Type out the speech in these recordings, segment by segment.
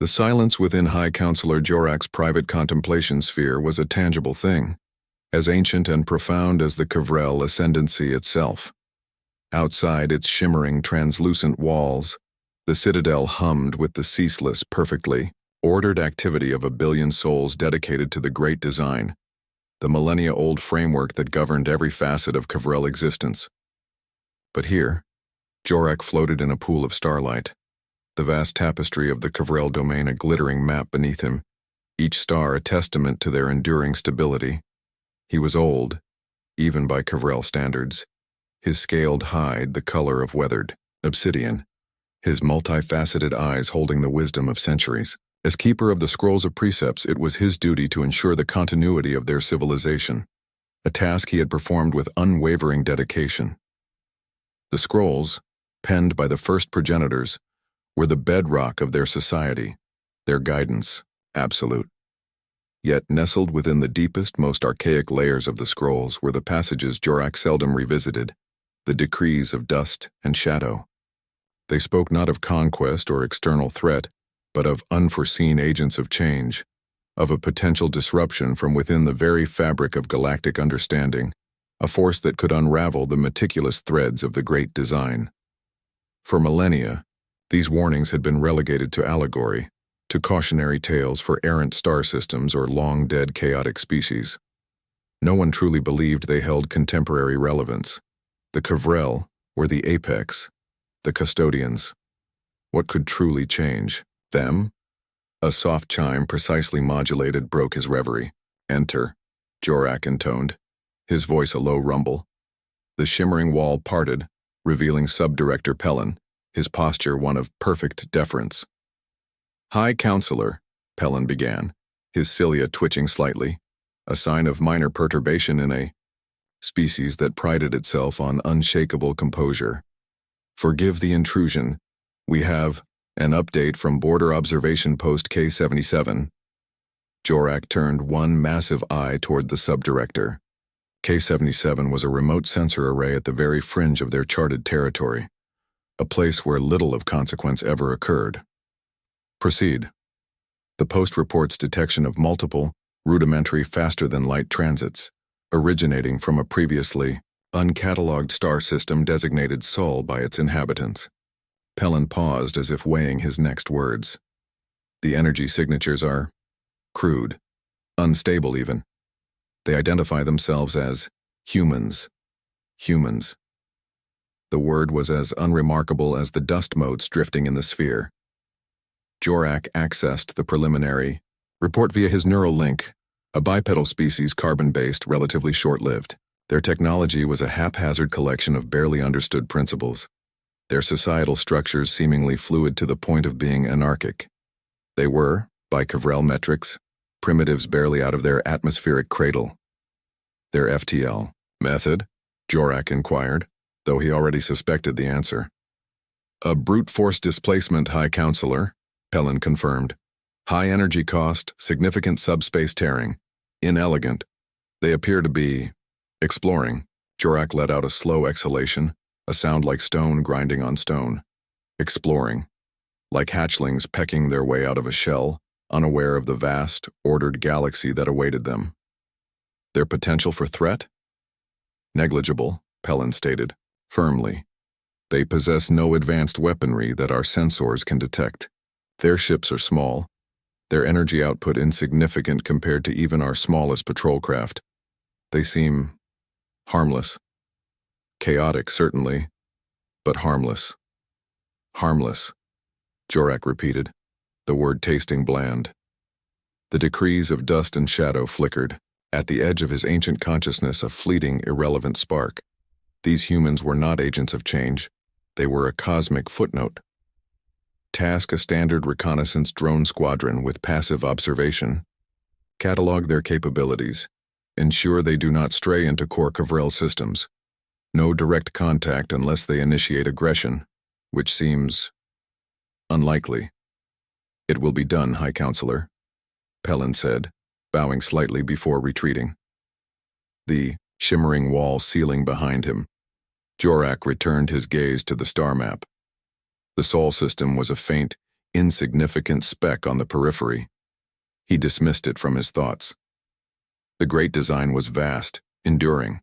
The silence within High Counselor Jorak's private contemplation sphere was a tangible thing, as ancient and profound as the K'vrell Ascendancy itself. Outside its shimmering, translucent walls, the citadel hummed with the ceaseless, perfectly ordered activity of a billion souls dedicated to the great design, the millennia-old framework that governed every facet of K'vrell existence. But here, Jorak floated in a pool of starlight, the vast tapestry of the K'vrell domain a glittering map beneath him, each star a testament to their enduring stability. He was old, even by K'vrell standards, his scaled hide the color of weathered obsidian, his multifaceted eyes holding the wisdom of centuries. As keeper of the Scrolls of Precepts, it was his duty to ensure the continuity of their civilization, a task he had performed with unwavering dedication. The scrolls, penned by the first progenitors, were the bedrock of their society, their guidance, absolute. Yet nestled within the deepest, most archaic layers of the scrolls were the passages Jorak seldom revisited, the decrees of dust and shadow. They spoke not of conquest or external threat, but of unforeseen agents of change, of a potential disruption from within the very fabric of galactic understanding, a force that could unravel the meticulous threads of the great design. For millennia, these warnings had been relegated to allegory, to cautionary tales for errant star systems or long-dead chaotic species. No one truly believed they held contemporary relevance. The K'vrell were the apex, the custodians. What could truly change? Them? A soft chime precisely modulated broke his reverie. "Enter," Jorak intoned, his voice a low rumble. The shimmering wall parted, revealing Subdirector Pellin, his posture one of perfect deference. "High Counselor," Pellin began, his cilia twitching slightly, a sign of minor perturbation in a species that prided itself on unshakable composure. "Forgive the intrusion. We have an update from Border Observation Post K-77. Jorak turned one massive eye toward the Subdirector. K-77 was a remote sensor array at the very fringe of their charted territory, a place where little of consequence ever occurred. "Proceed." The post reports detection of multiple, rudimentary faster-than-light transits, originating from a previously uncatalogued star system designated Sol by its inhabitants. Pellin paused as if weighing his next words. "The energy signatures are crude, unstable even. They identify themselves as humans. Humans." The word was as unremarkable as the dust motes drifting in the sphere. Jorak accessed the preliminary report via his neural link, a bipedal species carbon-based, relatively short-lived. Their technology was a haphazard collection of barely understood principles, their societal structures seemingly fluid to the point of being anarchic. They were, by K'vrell metrics, primitives barely out of their atmospheric cradle. Their FTL method? Jorak inquired, though he already suspected the answer. "A brute force displacement, High Counselor," Pellin confirmed. "High energy cost, significant subspace tearing. Inelegant. They appear to be exploring." Jorak let out a slow exhalation, a sound like stone grinding on stone. Exploring. Like hatchlings pecking their way out of a shell, unaware of the vast, ordered galaxy that awaited them. Their potential for threat? Negligible, Pellin stated, firmly. They possess no advanced weaponry that our sensors can detect. Their ships are small, their energy output insignificant compared to even our smallest patrol craft. They seem harmless. Chaotic, certainly, but harmless. Harmless, Jorak repeated, the word tasting bland. The decrees of dust and shadow flickered, at the edge of his ancient consciousness a fleeting, irrelevant spark. These humans were not agents of change. They were a cosmic footnote. Task a standard reconnaissance drone squadron with passive observation. Catalog their capabilities. Ensure they do not stray into core K'vrell systems. No direct contact unless they initiate aggression, which seems unlikely. It will be done, High Counselor, Pellin said, bowing slightly before retreating. The shimmering wall ceiling behind him. Jorak returned his gaze to the star map. The Sol system was a faint, insignificant speck on the periphery. He dismissed it from his thoughts. The great design was vast, enduring.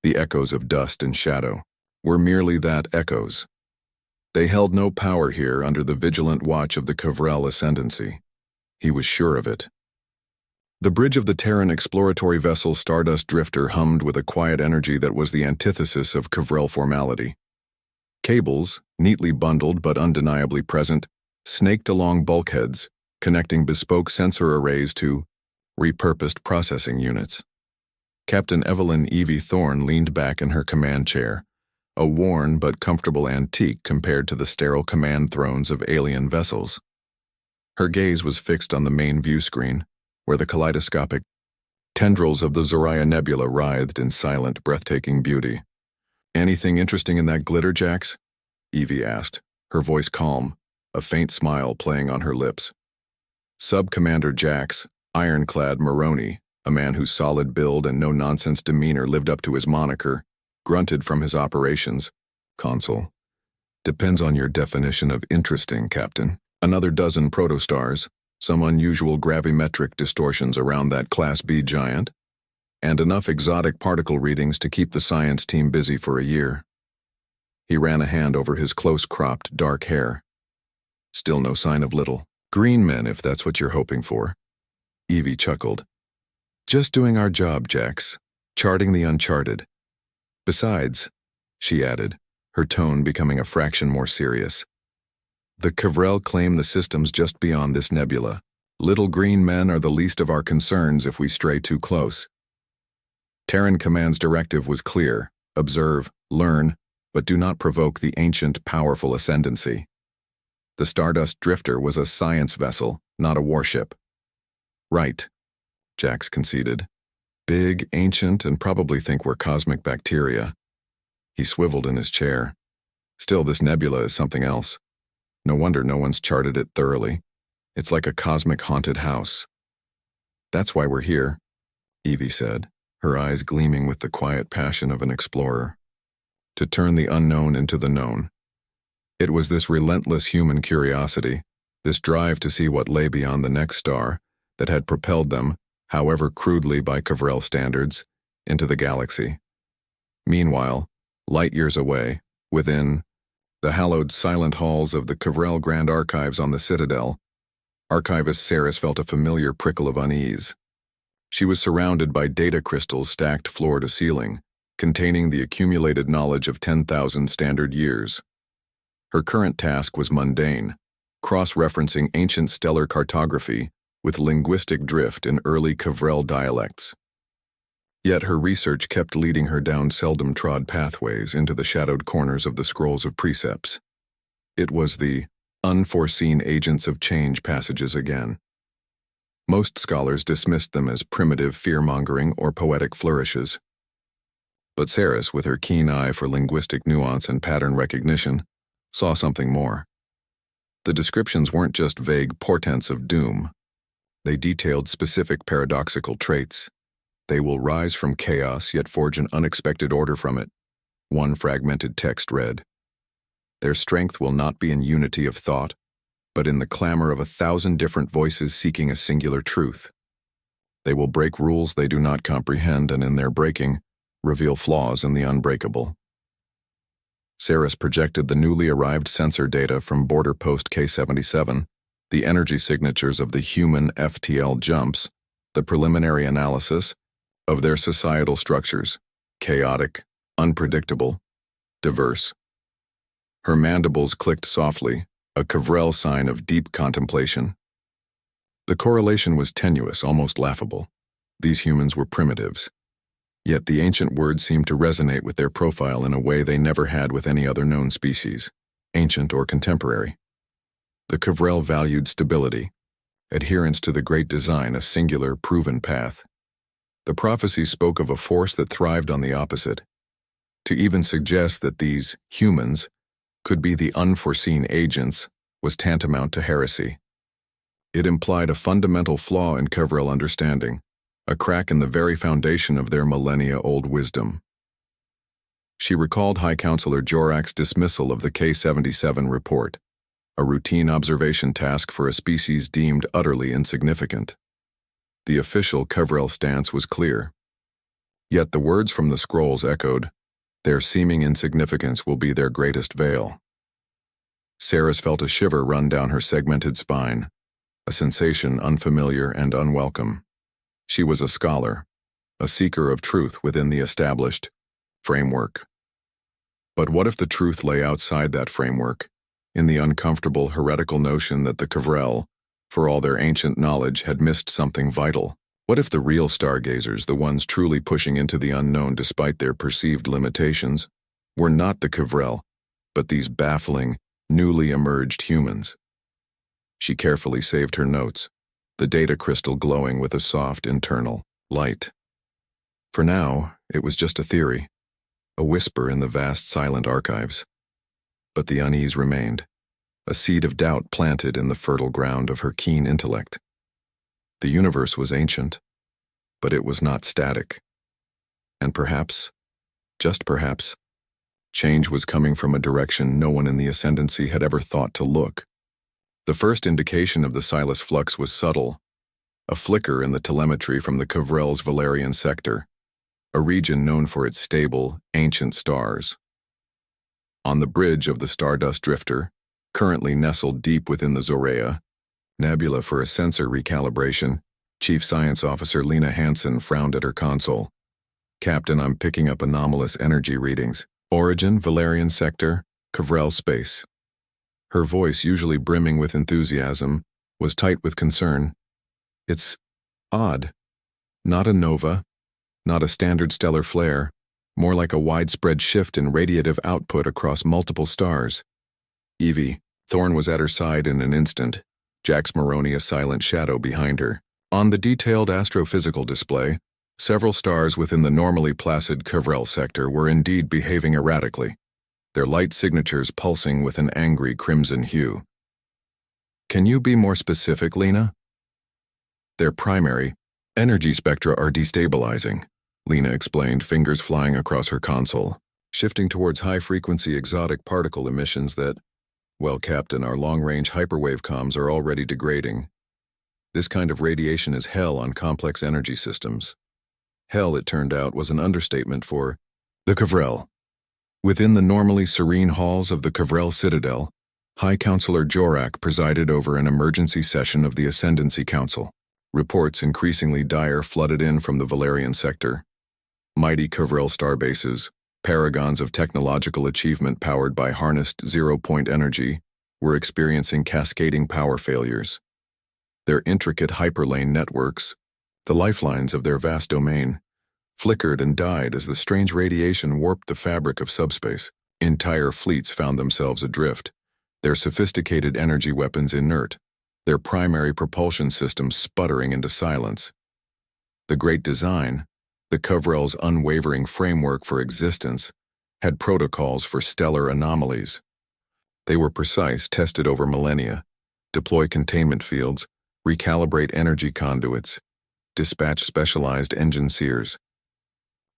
The echoes of dust and shadow were merely that, echoes. They held no power here under the vigilant watch of the K'vrell Ascendancy. He was sure of it. The bridge of the Terran exploratory vessel Stardust Drifter hummed with a quiet energy that was the antithesis of K'vrell formality. Cables, neatly bundled but undeniably present, snaked along bulkheads, connecting bespoke sensor arrays to repurposed processing units. Captain Evelyn Thorne leaned back in her command chair, a worn but comfortable antique compared to the sterile command thrones of alien vessels. Her gaze was fixed on the main view screen, where the kaleidoscopic tendrils of the Zoraya Nebula writhed in silent, breathtaking beauty. "Anything interesting in that glitter, Jax?" Evie asked, her voice calm, a faint smile playing on her lips. Sub-Commander Jax, ironclad Maroney, a man whose solid build and no-nonsense demeanor lived up to his moniker, grunted from his operations console. "Depends on your definition of interesting, Captain. Another dozen protostars, some unusual gravimetric distortions around that Class B giant, and enough exotic particle readings to keep the science team busy for a year." He ran a hand over his close-cropped, dark hair. "Still no sign of little green men, if that's what you're hoping for." Evie chuckled. "Just doing our job, Jax, charting the uncharted. Besides," she added, her tone becoming a fraction more serious, "the K'vrell claim the systems just beyond this nebula. Little green men are the least of our concerns if we stray too close." Terran Command's directive was clear: observe, learn, but do not provoke the ancient, powerful ascendancy. The Stardust Drifter was a science vessel, not a warship. "Right," Jax conceded. "Big, ancient, and probably think we're cosmic bacteria." He swiveled in his chair. "Still, this nebula is something else. No wonder no one's charted it thoroughly. It's like a cosmic haunted house." "That's why we're here," Evie said, her eyes gleaming with the quiet passion of an explorer. "To turn the unknown into the known." It was this relentless human curiosity, this drive to see what lay beyond the next star, that had propelled them, however crudely by K'vrell standards, into the galaxy. Meanwhile, light years away, within the hallowed silent halls of the K'vrell Grand Archives on the Citadel, Archivist Saris felt a familiar prickle of unease. She was surrounded by data crystals stacked floor to ceiling, containing the accumulated knowledge of 10,000 standard years. Her current task was mundane, cross-referencing ancient stellar cartography with linguistic drift in early K'vrell dialects. Yet her research kept leading her down seldom-trod pathways into the shadowed corners of the scrolls of precepts. It was the Unforeseen Agents of Change passages again. Most scholars dismissed them as primitive fear-mongering or poetic flourishes. But Saris, with her keen eye for linguistic nuance and pattern recognition, saw something more. The descriptions weren't just vague portents of doom. They detailed specific paradoxical traits. "They will rise from chaos, yet forge an unexpected order from it," one fragmented text read. "Their strength will not be in unity of thought, but in the clamor of 1,000 different voices seeking a singular truth. They will break rules they do not comprehend, and in their breaking, reveal flaws in the unbreakable." Saris projected the newly arrived sensor data from border post K-77, the energy signatures of the human FTL jumps, the preliminary analysis of their societal structures: chaotic, unpredictable, diverse. Her mandibles clicked softly, a K'vrell sign of deep contemplation. The correlation was tenuous, almost laughable. These humans were primitives. Yet the ancient words seemed to resonate with their profile in a way they never had with any other known species, ancient or contemporary. The K'vrell valued stability, adherence to the great design, a singular, proven path. The prophecies spoke of a force that thrived on the opposite. To even suggest that these humans could be the unforeseen agents was tantamount to heresy. It implied a fundamental flaw in K'vrell understanding, a crack in the very foundation of their millennia-old wisdom. She recalled High Counselor Jorak's dismissal of the K-77 report. a routine observation task for a species deemed utterly insignificant. The official K'vrell stance was clear. Yet the words from the scrolls echoed, "Their seeming insignificance will be their greatest veil." Saris felt a shiver run down her segmented spine, a sensation unfamiliar and unwelcome. She was a scholar, a seeker of truth within the established framework. But what if the truth lay outside that framework, in the uncomfortable heretical notion that the K'vrell, for all their ancient knowledge, had missed something vital? What if the real stargazers, the ones truly pushing into the unknown despite their perceived limitations, were not the K'vrell, but these baffling, newly emerged humans? She carefully saved her notes, the data crystal glowing with a soft internal light. For now, it was just a theory, a whisper in the vast silent archives. But the unease remained, a seed of doubt planted in the fertile ground of her keen intellect. The universe was ancient, but it was not static. And perhaps, just perhaps, change was coming from a direction no one in the Ascendancy had ever thought to look. The first indication of the Silas Flux was subtle, a flicker in the telemetry from the K'vrell's Valerian sector, a region known for its stable, ancient stars. On the bridge of the Stardust Drifter, currently nestled deep within the Zorea Nebula for a sensor recalibration, Chief Science Officer Lena Hansen frowned at her console. "Captain, I'm picking up anomalous energy readings. Origin, Valerian sector, K'vrell space." Her voice, usually brimming with enthusiasm, was tight with concern. "It's odd. Not a nova, not a standard stellar flare, more like a widespread shift in radiative output across multiple stars." Evelyn Thorne was at her side in an instant, Jax Maroney a silent shadow behind her. On the detailed astrophysical display, several stars within the normally placid K'vrell sector were indeed behaving erratically, their light signatures pulsing with an angry crimson hue. "Can you be more specific, Lena?" "Their primary energy spectra are destabilizing," Lena explained, fingers flying across her console, "shifting towards high-frequency exotic particle emissions that, well, Captain, our long-range hyperwave comms are already degrading. This kind of radiation is hell on complex energy systems." Hell, it turned out, was an understatement for the K'vrell. Within the normally serene halls of the K'vrell Citadel, High Counselor Jorak presided over an emergency session of the Ascendancy Council. Reports increasingly dire flooded in from the Valerian sector. Mighty K'vrell starbases, paragons of technological achievement powered by harnessed zero-point energy, were experiencing cascading power failures. Their intricate hyperlane networks, the lifelines of their vast domain, flickered and died as the strange radiation warped the fabric of subspace. Entire fleets found themselves adrift, their sophisticated energy weapons inert, their primary propulsion systems sputtering into silence. The Great Design, the K'vrell's unwavering framework for existence, had protocols for stellar anomalies. They were precise, tested over millennia: deploy containment fields, recalibrate energy conduits, dispatch specialized engine seers.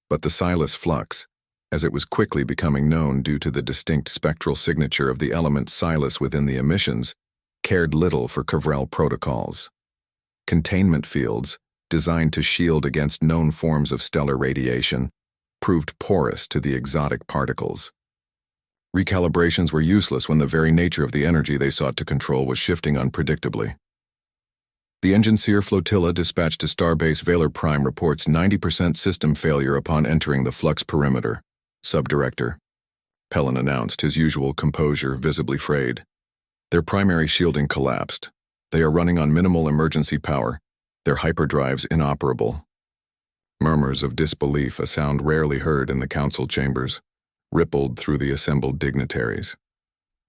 But the Silas Flux, as it was quickly becoming known due to the distinct spectral signature of the element Silas within the emissions, cared little for K'vrell protocols. Containment fields, designed to shield against known forms of stellar radiation, proved porous to the exotic particles. Recalibrations were useless when the very nature of the energy they sought to control was shifting unpredictably. The engine seer flotilla dispatched to Starbase Valor Prime reports 90% system failure upon entering the Flux perimeter. Subdirector Pellin announced, his usual composure visibly frayed. Their primary shielding collapsed. They are running on minimal emergency power, their hyperdrives inoperable. Murmurs of disbelief, a sound rarely heard in the council chambers, rippled through the assembled dignitaries.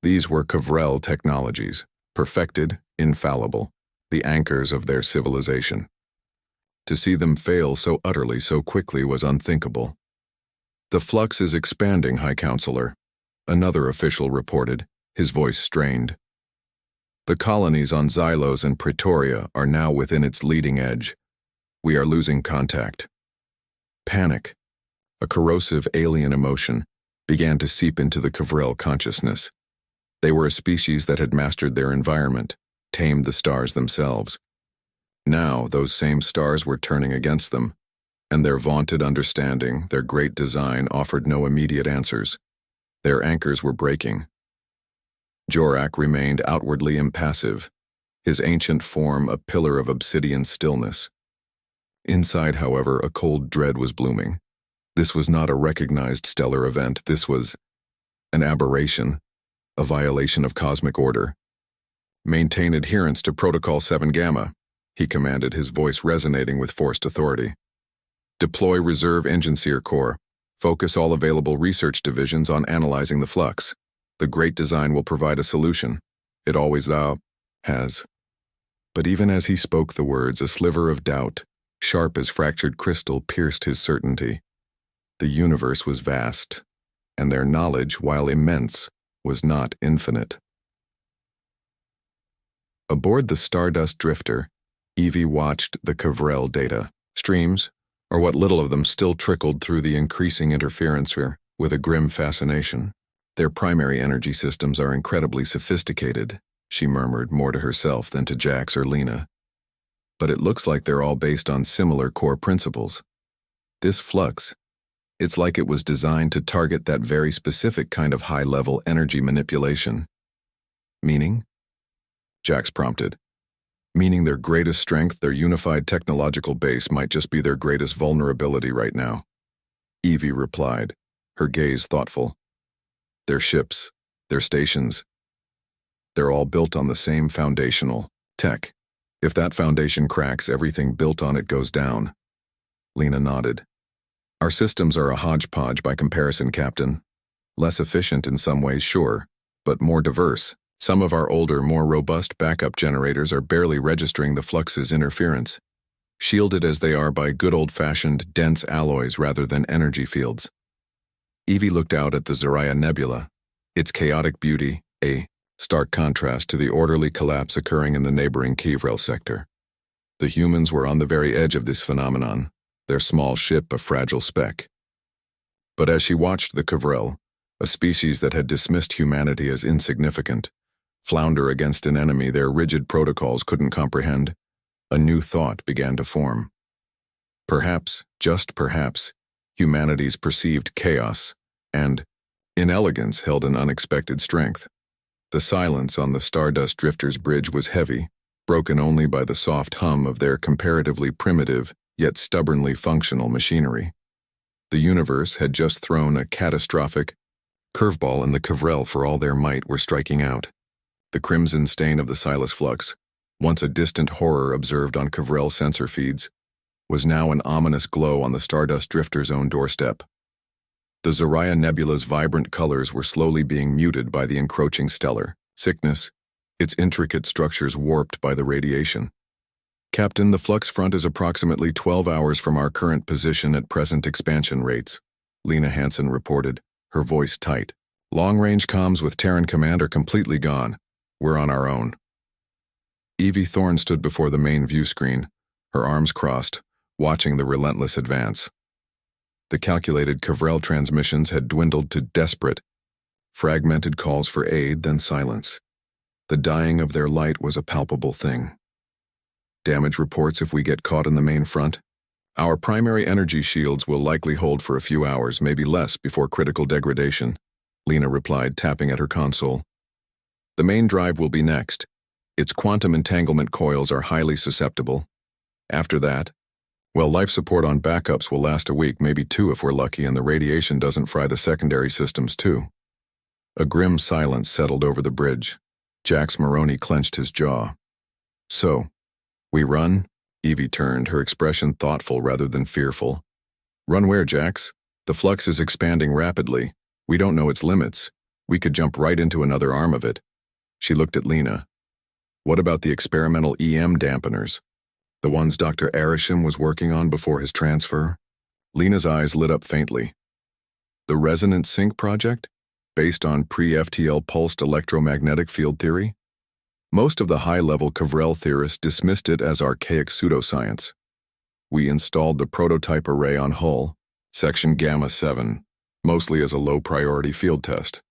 These were K'vrell technologies, perfected, infallible, the anchors of their civilization. To see them fail so utterly, so quickly, was unthinkable. "The Flux is expanding, High Counselor," another official reported, his voice strained. "The colonies on Xylos and Pretoria are now within its leading edge. We are losing contact." Panic, a corrosive alien emotion, began to seep into the K'vrell consciousness. They were a species that had mastered their environment, tamed the stars themselves. Now, those same stars were turning against them, and their vaunted understanding, their great design, offered no immediate answers. Their anchors were breaking. Jorak remained outwardly impassive, his ancient form a pillar of obsidian stillness. Inside, however, a cold dread was blooming. This was not a recognized stellar event, this was an aberration, a violation of cosmic order. "Maintain adherence to Protocol 7 Gamma," he commanded, his voice resonating with forced authority. "Deploy Reserve Engineer Corps. Focus all available research divisions on analyzing the flux. The Great Design will provide a solution. It always has." But even as he spoke the words, a sliver of doubt, sharp as fractured crystal, pierced his certainty. The universe was vast, and their knowledge, while immense, was not infinite. Aboard the Stardust Drifter, Evie watched the K'vrell data streams, or what little of them still trickled through the increasing interference sphere, with a grim fascination. "Their primary energy systems are incredibly sophisticated," she murmured, more to herself than to Jax or Lena. "But it looks like they're all based on similar core principles. This flux, it's like it was designed to target that very specific kind of high-level energy manipulation." "Meaning?" Jax prompted. "Meaning their greatest strength, their unified technological base, might just be their greatest vulnerability right now," Evie replied, her gaze thoughtful. "Their ships, their stations, they're all built on the same foundational tech. If that foundation cracks, everything built on it goes down." Lena nodded. "Our systems are a hodgepodge by comparison, Captain. Less efficient in some ways, sure, but more diverse. Some of our older, more robust backup generators are barely registering the flux's interference, shielded as they are by good old-fashioned, dense alloys rather than energy fields." Evie looked out at the Zariah Nebula, its chaotic beauty, a stark contrast to the orderly collapse occurring in the neighboring K'vrell sector. The humans were on the very edge of this phenomenon, their small ship a fragile speck. But as she watched the K'vrell, a species that had dismissed humanity as insignificant, flounder against an enemy their rigid protocols couldn't comprehend, a new thought began to form. Perhaps, just perhaps, humanity's perceived chaos and inelegance held an unexpected strength. The silence on the Stardust Drifter's bridge was heavy, broken only by the soft hum of their comparatively primitive, yet stubbornly functional machinery. The universe had just thrown a catastrophic curveball, and the K'vrell, for all their might, were striking out. The crimson stain of the Silas Flux, once a distant horror observed on K'vrell sensor feeds, was now an ominous glow on the Stardust Drifter's own doorstep. The Zariah Nebula's vibrant colors were slowly being muted by the encroaching stellar sickness, its intricate structures warped by the radiation. "Captain, the flux front is approximately 12 hours from our current position at present expansion rates," Lena Hansen reported, her voice tight. "Long-range comms with Terran Command are completely gone. We're on our own." Evie Thorne stood before the main view screen, her arms crossed, watching the relentless advance. The calculated K'vrell transmissions had dwindled to desperate, fragmented calls for aid, then silence. The dying of their light was a palpable thing. "Damage reports if we get caught in the main front? Our primary energy shields will likely hold for a few hours, maybe less, before critical degradation," Lena replied, tapping at her console. "The main drive will be next. Its quantum entanglement coils are highly susceptible. After that, well, life support on backups will last a week, maybe 2 if we're lucky, and the radiation doesn't fry the secondary systems too." A grim silence settled over the bridge. Jax Maroney clenched his jaw. "So, we run?" Evie turned, her expression thoughtful rather than fearful. "Run where, Jax? The flux is expanding rapidly. We don't know its limits. We could jump right into another arm of it." She looked at Lena. "What about the experimental EM dampeners? The ones Dr. Arisham was working on before his transfer?" Lena's eyes lit up faintly. "The resonance sync project? Based on pre-FTL pulsed electromagnetic field theory? Most of the high-level K'vrell theorists dismissed it as archaic pseudoscience. We installed the prototype array on Hull, Section Gamma 7, mostly as a low-priority field test.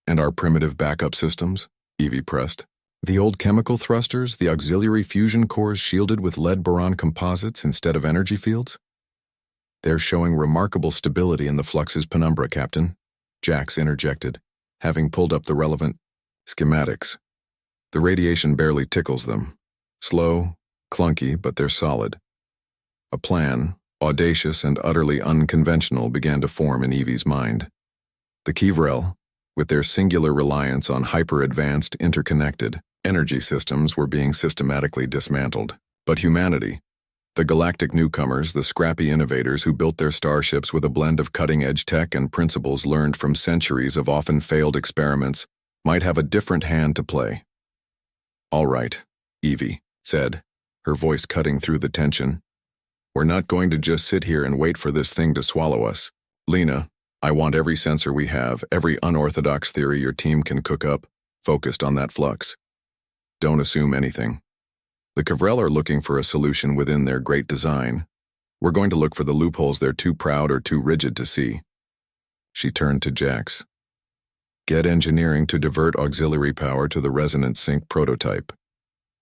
And our primitive backup systems? Evie pressed. The old chemical thrusters, the auxiliary fusion cores shielded with lead-boron composites instead of energy fields? They're showing remarkable stability in the Flux's penumbra, Captain, Jax interjected, having pulled up the relevant schematics. The radiation barely tickles them. Slow, clunky, but they're solid. A plan, audacious and utterly unconventional, began to form in Evie's mind. The K'vrell, with their singular reliance on hyper-advanced, interconnected energy systems, were being systematically dismantled. But humanity, the galactic newcomers, the scrappy innovators who built their starships with a blend of cutting-edge tech and principles learned from centuries of often failed experiments, might have a different hand to play. All right, Evie said, her voice cutting through the tension. We're not going to just sit here and wait for this thing to swallow us. Lena, I want every sensor we have, every unorthodox theory your team can cook up, focused on that flux. Don't assume anything. The K'vrell are looking for a solution within their great design. We're going to look for the loopholes they're too proud or too rigid to see. She turned to Jax. Get engineering to divert auxiliary power to the resonance sink prototype.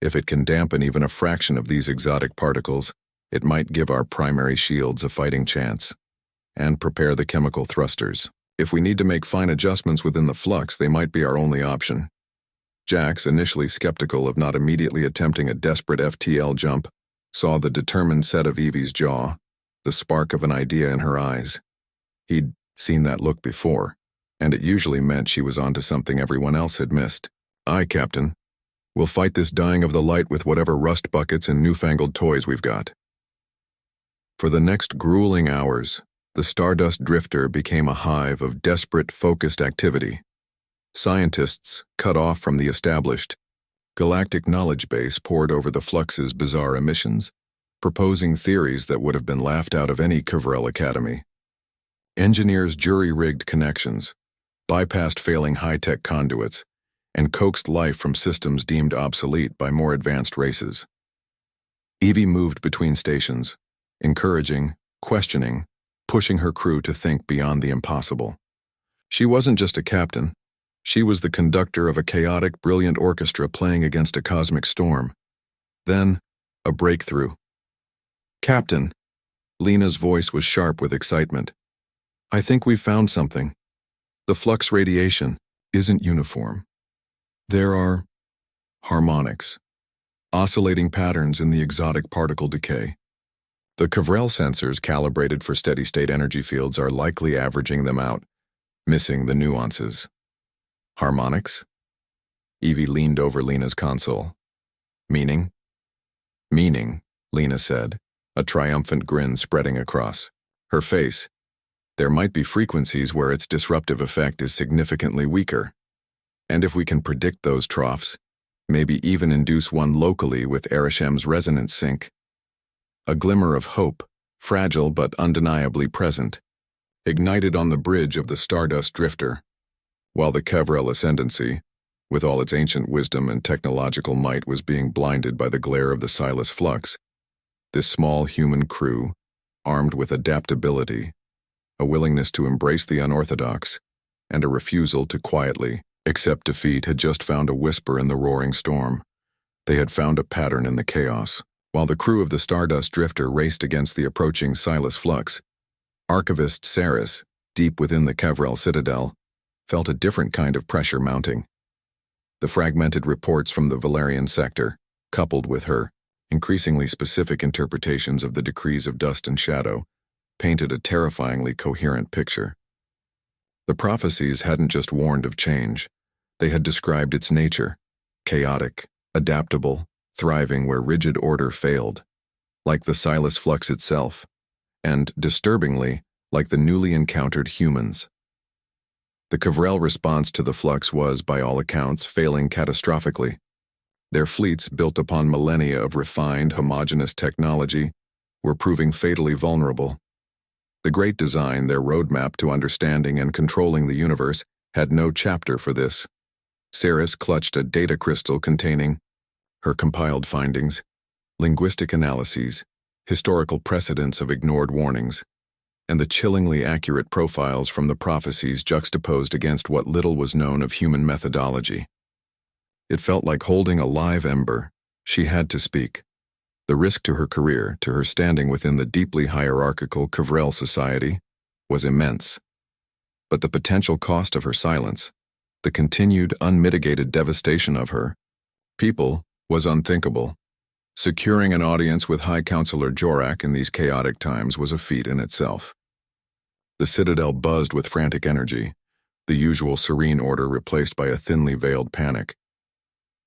If it can dampen even a fraction of these exotic particles, it might give our primary shields a fighting chance. And prepare the chemical thrusters. If we need to make fine adjustments within the flux, they might be our only option. Jax, initially skeptical of not immediately attempting a desperate FTL jump, saw the determined set of Evie's jaw, the spark of an idea in her eyes. He'd seen that look before, and it usually meant she was onto something everyone else had missed. Aye, Captain. We'll fight this dying of the light with whatever rust buckets and newfangled toys we've got. For the next grueling hours, the Stardust Drifter became a hive of desperate, focused activity. Scientists, cut off from the established galactic knowledge base, poured over the Flux's bizarre emissions, proposing theories that would have been laughed out of any K'vrell academy. Engineers jury-rigged connections, bypassed failing high-tech conduits, and coaxed life from systems deemed obsolete by more advanced races. Evie moved between stations, encouraging, questioning, pushing her crew to think beyond the impossible. She wasn't just a captain. She was the conductor of a chaotic, brilliant orchestra playing against a cosmic storm. Then, a breakthrough. Captain, Lena's voice was sharp with excitement. I think we've found something. The flux radiation isn't uniform. There are harmonics, oscillating patterns in the exotic particle decay. The K'vrell sensors calibrated for steady-state energy fields are likely averaging them out, missing the nuances. Harmonics? Evie leaned over Lena's console. Meaning? Meaning, Lena said, a triumphant grin spreading across her face. There might be frequencies where its disruptive effect is significantly weaker. And if we can predict those troughs, maybe even induce one locally with Ereshem's resonance sink. A glimmer of hope, fragile but undeniably present, ignited on the bridge of the Stardust Drifter. While the K'vrell Ascendancy, with all its ancient wisdom and technological might, was being blinded by the glare of the Silas Flux, this small human crew, armed with adaptability, a willingness to embrace the unorthodox, and a refusal to quietly accept defeat, had just found a whisper in the roaring storm. They had found a pattern in the chaos. While the crew of the Stardust Drifter raced against the approaching Silas Flux, Archivist Saris, deep within the K'vrell Citadel, felt a different kind of pressure mounting. The fragmented reports from the Valerian sector, coupled with her increasingly specific interpretations of the decrees of dust and shadow, painted a terrifyingly coherent picture. The prophecies hadn't just warned of change. They had described its nature, chaotic, adaptable, thriving where rigid order failed, like the Silas Flux itself, and, disturbingly, like the newly encountered humans. The K'vrell response to the Flux was, by all accounts, failing catastrophically. Their fleets, built upon millennia of refined, homogeneous technology, were proving fatally vulnerable. The Great Design, their roadmap to understanding and controlling the universe, had no chapter for this. Saris clutched a data crystal containing her compiled findings, linguistic analyses, historical precedents of ignored warnings, and the chillingly accurate profiles from the prophecies juxtaposed against what little was known of human methodology. It felt like holding a live ember. She had to speak. The risk to her career, to her standing within the deeply hierarchical K'vrell society, was immense. But the potential cost of her silence, the continued unmitigated devastation of her people, was unthinkable. Securing an audience with High Counselor Jorak in these chaotic times was a feat in itself. The Citadel buzzed with frantic energy, the usual serene order replaced by a thinly veiled panic.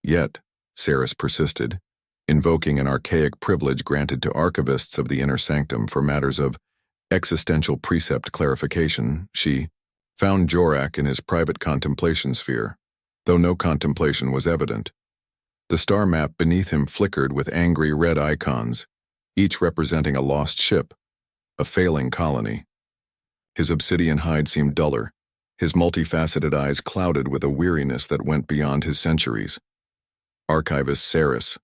Yet, Saris persisted, invoking an archaic privilege granted to archivists of the inner sanctum for matters of existential precept clarification. She found Jorak in his private contemplation sphere, though no contemplation was evident. The star map beneath him flickered with angry red icons, each representing a lost ship, a failing colony. His obsidian hide seemed duller, his multifaceted eyes clouded with a weariness that went beyond his centuries. Archivist Saris.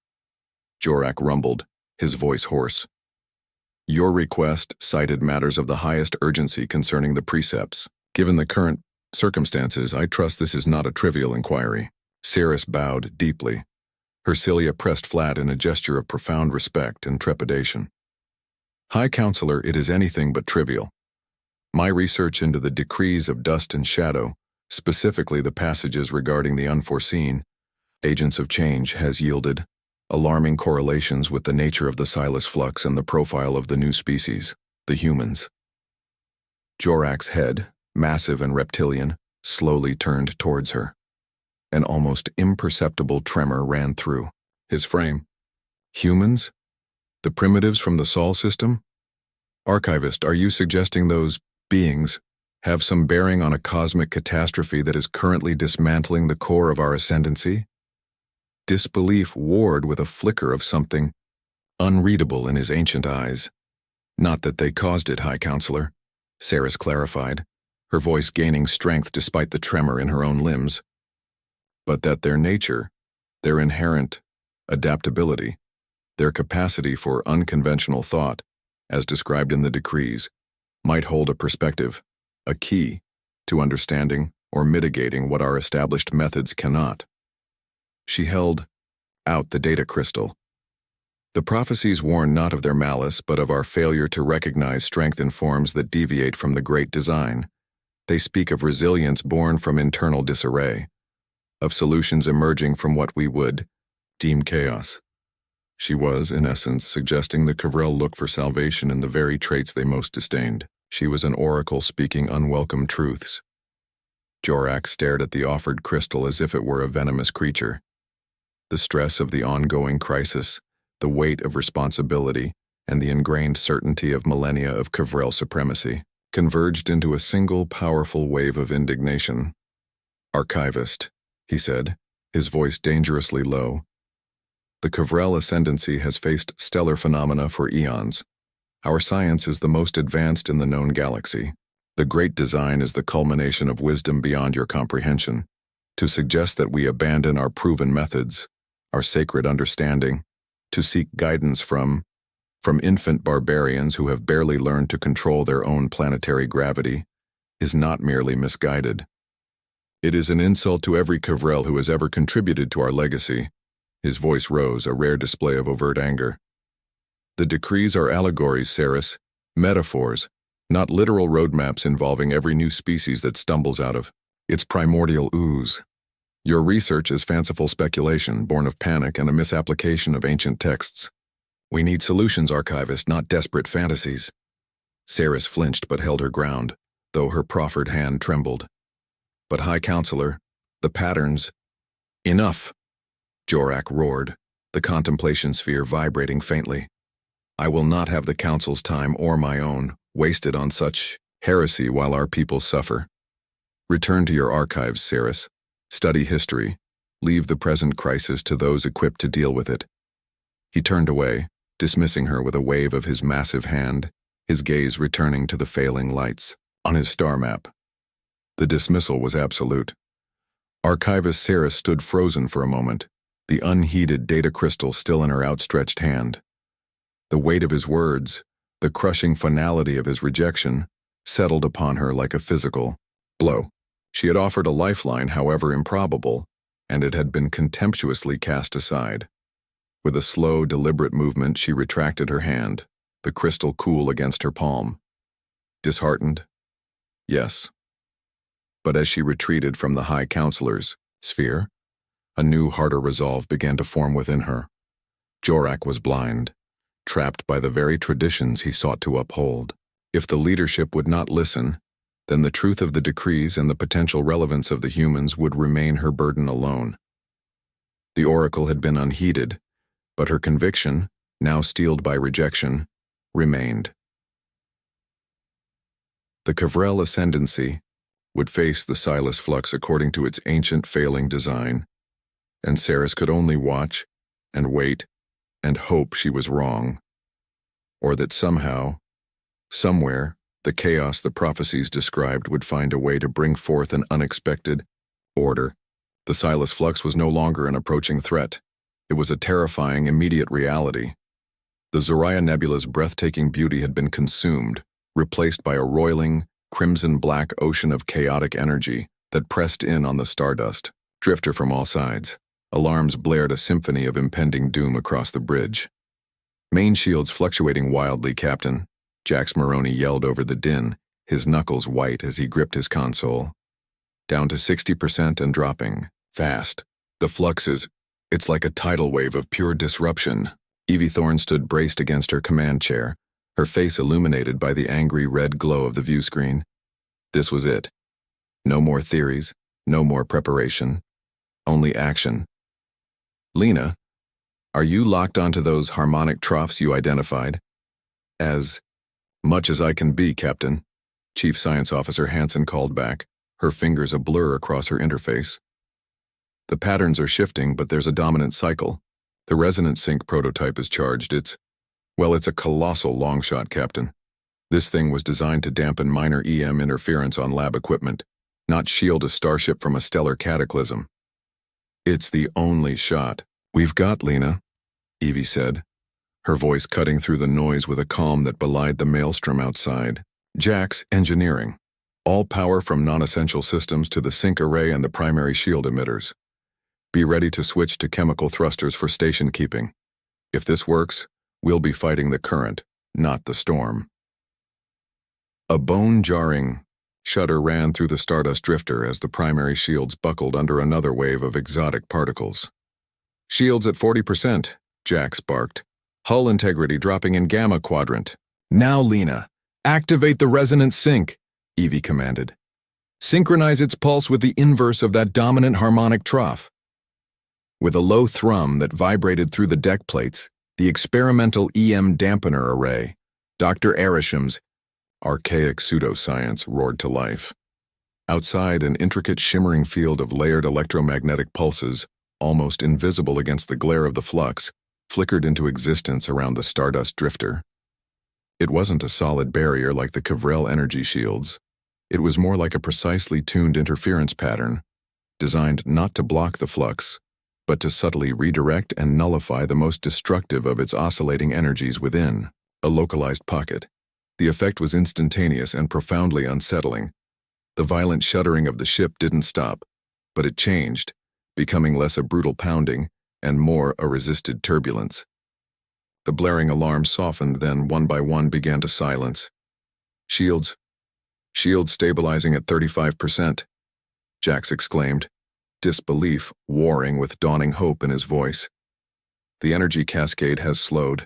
Jorak rumbled, his voice hoarse. Your request cited matters of the highest urgency concerning the precepts. Given the current circumstances, I trust this is not a trivial inquiry. Saris bowed deeply, her cilia pressed flat in a gesture of profound respect and trepidation. High Counselor, it is anything but trivial. My research into the decrees of dust and shadow, specifically the passages regarding the unforeseen agents of change, has yielded alarming correlations with the nature of the Silas Flux and the profile of the new species, the humans. Jorak's head, massive and reptilian, slowly turned towards her. An almost imperceptible tremor ran through his frame. Humans? The primitives from the Sol system? Archivist, are you suggesting those beings have some bearing on a cosmic catastrophe that is currently dismantling the core of our ascendancy? Disbelief warred with a flicker of something unreadable in his ancient eyes. Not that they caused it, High Counselor, Saris clarified, her voice gaining strength despite the tremor in her own limbs. But that their nature, their inherent adaptability, their capacity for unconventional thought, as described in the decrees, might hold a perspective, a key, to understanding or mitigating what our established methods cannot. She held out the data crystal. The prophecies warn not of their malice, but of our failure to recognize strength in forms that deviate from the great design. They speak of resilience born from internal disarray, of solutions emerging from what we would deem chaos. She was, in essence, suggesting the K'vrell look for salvation in the very traits they most disdained. She was an oracle speaking unwelcome truths. Jorak stared at the offered crystal as if it were a venomous creature. The stress of the ongoing crisis, the weight of responsibility, and the ingrained certainty of millennia of K'vrell supremacy converged into a single powerful wave of indignation. Archivist, he said, his voice dangerously low. The K'vrell Ascendancy has faced stellar phenomena for eons. Our science is the most advanced in the known galaxy. The great design is the culmination of wisdom beyond your comprehension. To suggest that we abandon our proven methods, our sacred understanding, to seek guidance from infant barbarians who have barely learned to control their own planetary gravity, is not merely misguided. It is an insult to every K'vrell who has ever contributed to our legacy. His voice rose, a rare display of overt anger. The decrees are allegories, Saris, metaphors, not literal roadmaps involving every new species that stumbles out of its primordial ooze. Your research is fanciful speculation, born of panic and a misapplication of ancient texts. We need solutions, Archivist, not desperate fantasies. Saris flinched but held her ground, though her proffered hand trembled. But High Counselor, the patterns— Enough! Jorak roared, the contemplation sphere vibrating faintly. I will not have the Council's time or my own wasted on such heresy while our people suffer. Return to your archives, Saris. Study history. Leave the present crisis to those equipped to deal with it. He turned away, dismissing her with a wave of his massive hand, his gaze returning to the failing lights on his star map. The dismissal was absolute. Archivist Saris stood frozen for a moment, the unheeded data crystal still in her outstretched hand. The weight of his words, The crushing finality of his rejection settled upon her like a physical blow. She had offered a lifeline, however improbable, and it had been contemptuously cast aside. With a slow, deliberate movement, she retracted her hand, the crystal cool against her palm. Disheartened? Yes. But as she retreated from the High Counselor's sphere, a new, harder resolve began to form within her. Jorak was blind, trapped by the very traditions he sought to uphold. If the leadership would not listen, then the truth of the decrees and the potential relevance of the humans would remain her burden alone. The oracle had been unheeded, but her conviction, now steeled by rejection, remained. The K'vrell Ascendancy would face the Silas Flux according to its ancient failing design, and Saris could only watch and wait and hope she was wrong, or that somehow, somewhere, the chaos the prophecies described would find a way to bring forth an unexpected order. The Silas Flux was no longer an approaching threat. It was a terrifying, immediate reality. The Zoriah Nebula's breathtaking beauty had been consumed, replaced by a roiling, crimson-black ocean of chaotic energy that pressed in on the Stardust Drifter from all sides. Alarms blared a symphony of impending doom across the bridge. Main shields fluctuating wildly, Captain. Jax Maroney yelled over the din, his knuckles white as he gripped his console. Down to 60% and dropping. Fast. The flux it's like a tidal wave of pure disruption. Evelyn Thorne stood braced against her command chair, her face illuminated by the angry red glow of the view screen. This was it. No more theories, no more preparation, only action. Lena, are you locked onto those harmonic troughs you identified? As much as I can be, Captain, Chief Science Officer Hansen called back, her fingers a blur across her interface. The patterns are shifting, but there's a dominant cycle. The resonance sync prototype is charged. It's a colossal long shot, Captain. This thing was designed to dampen minor EM interference on lab equipment, not shield a starship from a stellar cataclysm. It's the only shot we've got, Lena, Evie said, her voice cutting through the noise with a calm that belied the maelstrom outside. Jax, engineering. All power from non-essential systems to the sync array and the primary shield emitters. Be ready to switch to chemical thrusters for station keeping. If this works, we'll be fighting the current, not the storm. A bone-jarring shudder ran through the Stardust Drifter as the primary shields buckled under another wave of exotic particles. Shields at 40%, Jax barked. Hull integrity dropping in gamma quadrant. Now, Lena, activate the resonance sync, Evie commanded. Synchronize its pulse with the inverse of that dominant harmonic trough. With a low thrum that vibrated through the deck plates, the experimental EM dampener array, Dr. Arisham's archaic pseudoscience roared to life. Outside, an intricate shimmering field of layered electromagnetic pulses, almost invisible against the glare of the flux, flickered into existence around the Stardust Drifter. It wasn't a solid barrier like the K'vrell energy shields. It was more like a precisely tuned interference pattern, designed not to block the flux, but to subtly redirect and nullify the most destructive of its oscillating energies within, a localized pocket. The effect was instantaneous and profoundly unsettling. The violent shuddering of the ship didn't stop, but it changed, becoming less a brutal pounding and more a resisted turbulence. The blaring alarms softened, then one by one began to silence. Shields stabilizing at 35%, Jax exclaimed, disbelief warring with dawning hope in his voice. The energy cascade has slowed.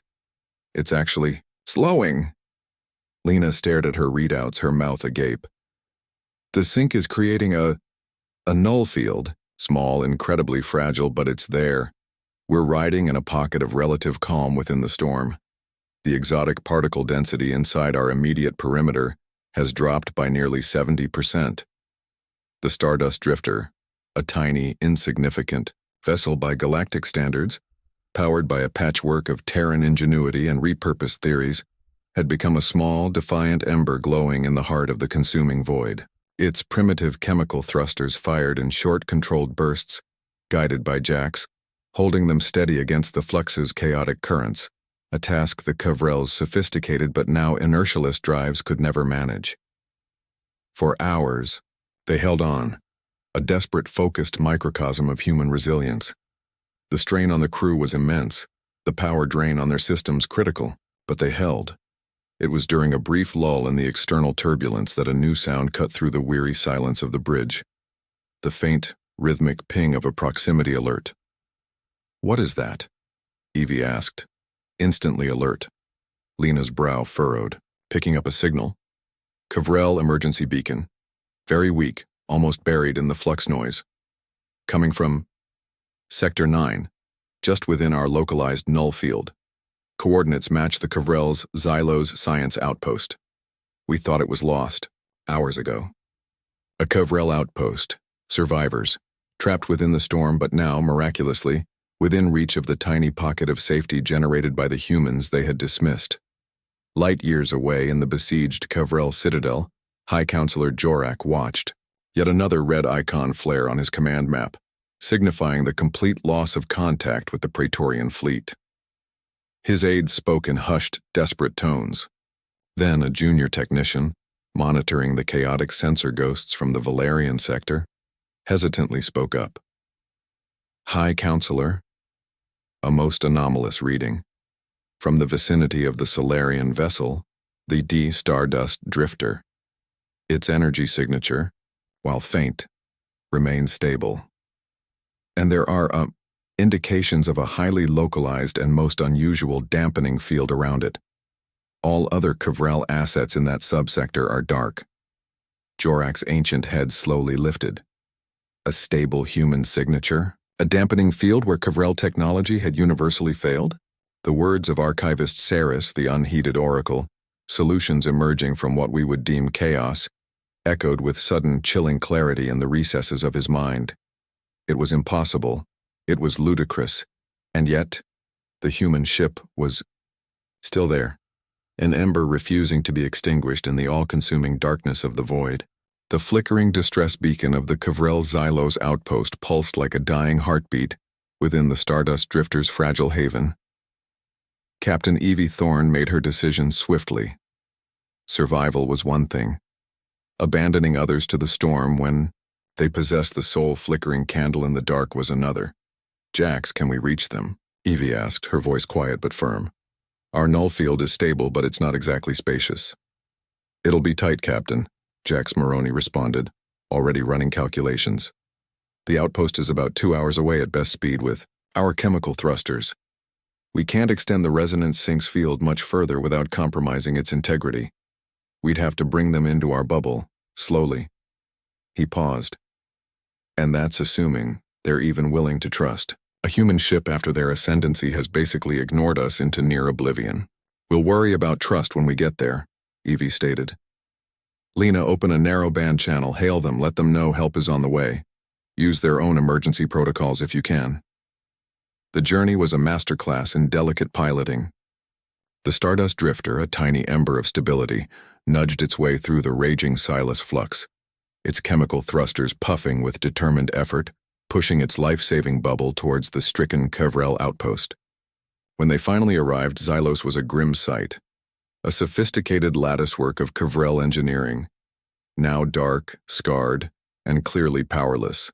It's actually slowing. Lena stared at her readouts, her mouth agape. The sync is creating a null field, small, incredibly fragile, but it's there. We're riding in a pocket of relative calm within the storm. The exotic particle density inside our immediate perimeter has dropped by nearly 70%. The Stardust Drifter, a tiny, insignificant vessel by galactic standards, powered by a patchwork of Terran ingenuity and repurposed theories, had become a small, defiant ember glowing in the heart of the consuming void. Its primitive chemical thrusters fired in short, controlled bursts, guided by Jax, holding them steady against the flux's chaotic currents. a task the K'vrell's sophisticated but now inertialist drives could never manage. For hours, they held on, a desperate, focused microcosm of human resilience. The strain on the crew was immense, the power drain on their systems critical, but they held. It was during a brief lull in the external turbulence that a new sound cut through the weary silence of the bridge. The faint, rhythmic ping of a proximity alert. "What is that?" Evie asked, instantly alert. Lena's brow furrowed, picking up a signal. K'vrell emergency beacon. Very weak, almost buried in the flux noise. Coming from Sector 9, just within our localized null field. Coordinates match the K'vrell's Xylos science outpost. We thought it was lost, hours ago. A K'vrell outpost, survivors, trapped within the storm but now, miraculously, within reach of the tiny pocket of safety generated by the humans they had dismissed. Light years away in the besieged K'vrell citadel, High Counselor Jorak watched, yet another red icon flare on his command map, signifying the complete loss of contact with the Praetorian fleet. His aides spoke in hushed, desperate tones. Then a junior technician, monitoring the chaotic sensor ghosts from the Valerian sector, hesitantly spoke up. "High Counselor," a most anomalous reading. From the vicinity of the Solarian vessel, the Stardust Drifter. Its energy signature, while faint, remains stable. And there are indications of a highly localized and most unusual dampening field around it. All other K'vrell assets in that subsector are dark. Jorak's ancient head slowly lifted. A stable human signature? A dampening field where K'vrell technology had universally failed? The words of archivist Saris, the unheeded oracle, solutions emerging from what we would deem chaos, echoed with sudden, chilling clarity in the recesses of his mind. It was impossible. It was ludicrous. And yet, the human ship was still there, an ember refusing to be extinguished in the all-consuming darkness of the void. The flickering distress beacon of the K'vrell Xylos outpost pulsed like a dying heartbeat within the Stardust Drifter's fragile haven. Captain Evelyn Thorne made her decision swiftly. Survival was one thing. Abandoning others to the storm when they possessed the sole flickering candle in the dark was another. "Jax, can we reach them?" Evie asked, her voice quiet but firm. "Our null field is stable, but it's not exactly spacious." "It'll be tight, Captain," Jax Maroney responded, already running calculations. "The outpost is about 2 hours away at best speed with our chemical thrusters. We can't extend the resonance sink's field much further without compromising its integrity. We'd have to bring them into our bubble, slowly." He paused. "And that's assuming they're even willing to trust. A human ship after their ascendancy has basically ignored us into near oblivion. We'll worry about trust when we get there," Evie stated. "Lena, open a narrowband channel, hail them, let them know help is on the way. Use their own emergency protocols if you can." The journey was a masterclass in delicate piloting. The Stardust Drifter, a tiny ember of stability, nudged its way through the raging Silas Flux, its chemical thrusters puffing with determined effort, pushing its life-saving bubble towards the stricken K'vrell outpost. When they finally arrived, Xylos was a grim sight. A sophisticated latticework of K'vrell engineering, now dark, scarred, and clearly powerless.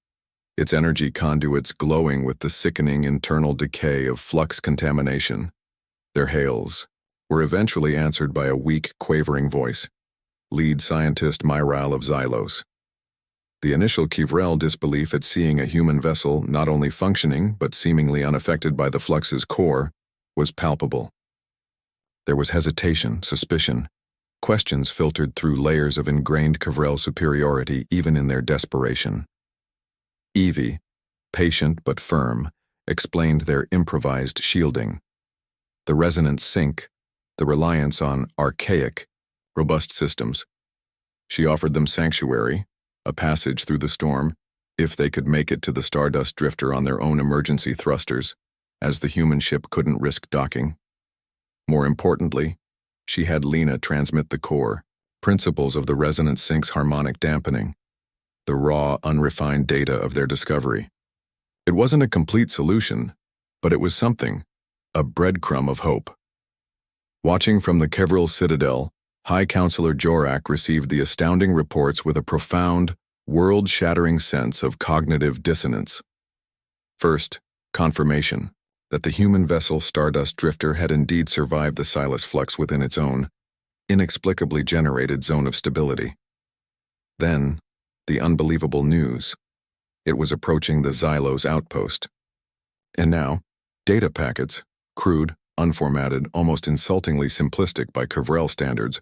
Its energy conduits glowing with the sickening internal decay of flux contamination. Their hails were eventually answered by a weak, quavering voice. Lead scientist Myral of Xylos. The initial K'vrell disbelief at seeing a human vessel not only functioning but seemingly unaffected by the flux's core was palpable. There was hesitation, suspicion, questions filtered through layers of ingrained K'vrell superiority even in their desperation. Evie, patient but firm, explained their improvised shielding. The resonance sink, the reliance on archaic, robust systems. She offered them sanctuary, a passage through the storm, if they could make it to the Stardust Drifter on their own emergency thrusters, as the human ship couldn't risk docking. More importantly, she had Lena transmit the core principles of the resonance sink's harmonic dampening, the raw, unrefined data of their discovery. It wasn't a complete solution, but it was something, a breadcrumb of hope. Watching from the K'vrell Citadel, High Counselor Jorak received the astounding reports with a profound, world-shattering sense of cognitive dissonance. First, confirmation that the human vessel Stardust Drifter had indeed survived the Silas Flux within its own, inexplicably generated zone of stability. Then, the unbelievable news. It was approaching the Xylos outpost. And now, data packets, crude, unformatted, almost insultingly simplistic by K'vrell standards,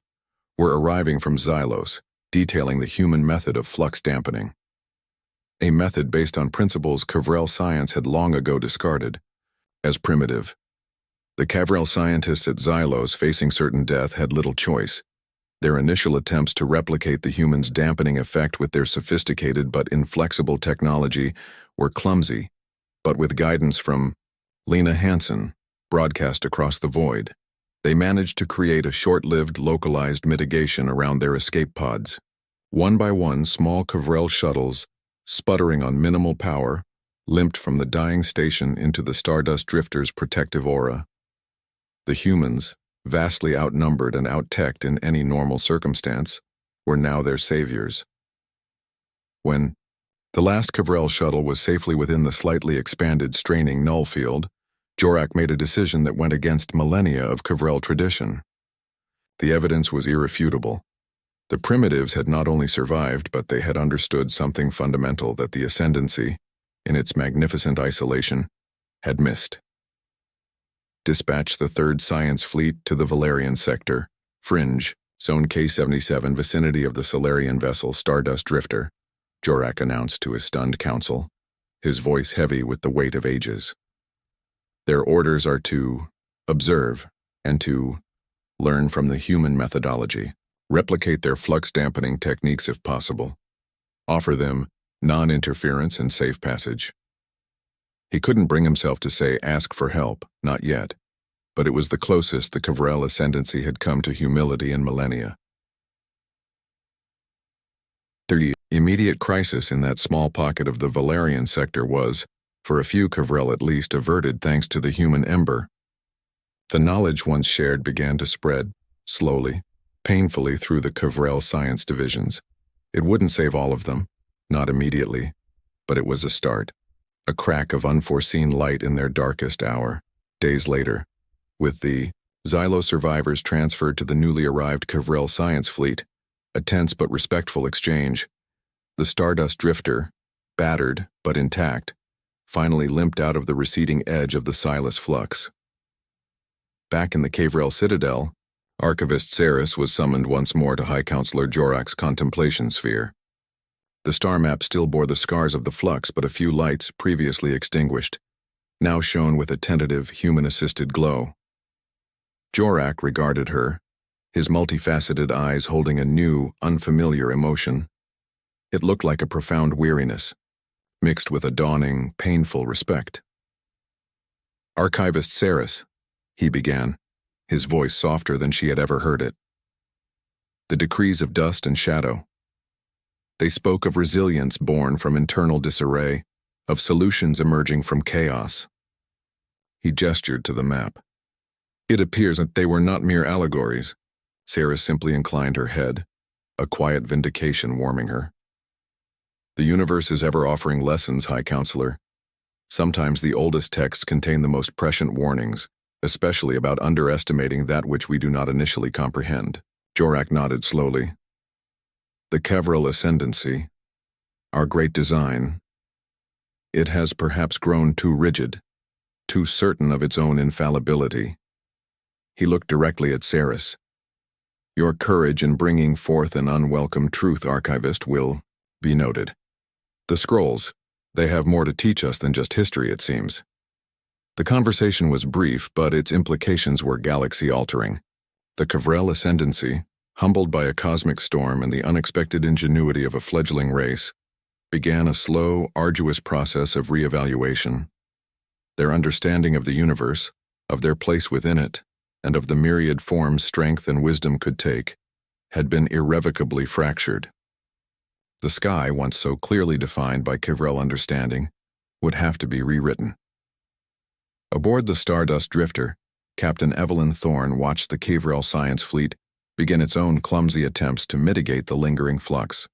were arriving from Xylos, detailing the human method of flux dampening. A method based on principles K'vrell science had long ago discarded as primitive. The K'vrell scientists at Xylos, facing certain death, had little choice. Their initial attempts to replicate the human's dampening effect with their sophisticated but inflexible technology were clumsy, but with guidance from Lena Hansen, broadcast across the void, they managed to create a short-lived, localized mitigation around their escape pods. One by one, small K'vrell shuttles, sputtering on minimal power, limped from the dying station into the Stardust Drifter's protective aura. The humans, vastly outnumbered and out-teched in any normal circumstance, were now their saviors. When the last K'vrell shuttle was safely within the slightly expanded, straining null field, Jorak made a decision that went against millennia of K'vrell tradition. The evidence was irrefutable. The primitives had not only survived, but they had understood something fundamental that the Ascendancy, in its magnificent isolation, had missed. Dispatch the 3rd Science Fleet to the Valerian sector, Fringe, Zone K-77, vicinity of the Solarian vessel Stardust Drifter, Jorak announced to his stunned council, his voice heavy with the weight of ages. Their orders are to observe and to learn from the human methodology, replicate their flux dampening techniques if possible, offer them non-interference and safe passage. He couldn't bring himself to say ask for help, not yet, but it was the closest the K'vrell Ascendancy had come to humility in millennia. The immediate crisis in that small pocket of the Valerian sector was, for a few K'vrell at least, averted thanks to the human ember. The knowledge once shared began to spread, slowly, painfully through the K'vrell science divisions. It wouldn't save all of them, not immediately, but it was a start. A crack of unforeseen light in their darkest hour. Days later, with the Xylos survivors transferred to the newly arrived K'vrell science fleet, a tense but respectful exchange, the Stardust Drifter, battered but intact, finally limped out of the receding edge of the Silas Flux. Back in the K'vrell Citadel, Archivist Saris was summoned once more to High Counselor Jorak's contemplation sphere. The star map still bore the scars of the flux, but a few lights, previously extinguished, now shone with a tentative, human-assisted glow. Jorak regarded her, his multifaceted eyes holding a new, unfamiliar emotion. It looked like a profound weariness, mixed with a dawning, painful respect. Archivist Saris, he began, his voice softer than she had ever heard it. The decrees of dust and shadow. They spoke of resilience born from internal disarray, of solutions emerging from chaos. He gestured to the map. It appears that they were not mere allegories. Sarah simply inclined her head, a quiet vindication warming her. The universe is ever offering lessons, High Counselor. Sometimes the oldest texts contain the most prescient warnings, especially about underestimating that which we do not initially comprehend. Jorak nodded slowly. The K'vrell Ascendancy, our great design, it has perhaps grown too rigid, too certain of its own infallibility. He looked directly at Saris. Your courage in bringing forth an unwelcome truth, Archivist, will be noted. The scrolls, they have more to teach us than just history, it seems. The conversation was brief, but its implications were galaxy-altering. The K'vrell Ascendancy, humbled by a cosmic storm and the unexpected ingenuity of a fledgling race, began a slow, arduous process of reevaluation. Their understanding of the universe, of their place within it, and of the myriad forms strength and wisdom could take, had been irrevocably fractured. The sky, once so clearly defined by K'vrell understanding, would have to be rewritten. Aboard the Stardust Drifter, Captain Evelyn Thorne watched the K'vrell science fleet begin its own clumsy attempts to mitigate the lingering flux.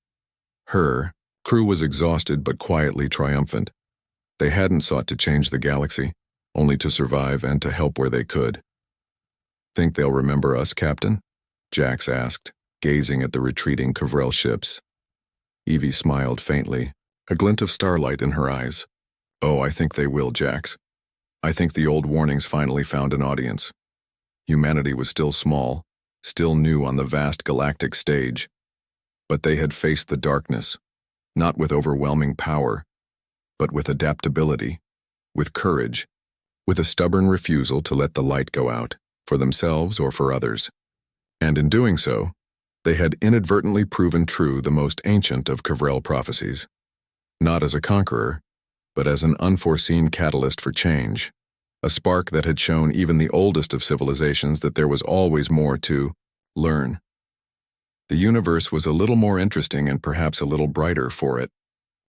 Her crew was exhausted but quietly triumphant. They hadn't sought to change the galaxy, only to survive and to help where they could. "Think they'll remember us, Captain?" Jax asked, gazing at the retreating K'vrell ships. Evie smiled faintly, a glint of starlight in her eyes. "Oh, I think they will, Jax. I think the old warnings finally found an audience. Humanity was still small, still new on the vast galactic stage. But they had faced the darkness, not with overwhelming power, but with adaptability, with courage, with a stubborn refusal to let the light go out, for themselves or for others. And in doing so, they had inadvertently proven true the most ancient of K'vrell prophecies, not as a conqueror, but as an unforeseen catalyst for change, a spark that had shown even the oldest of civilizations that there was always more to learn. The universe was a little more interesting and perhaps a little brighter for it.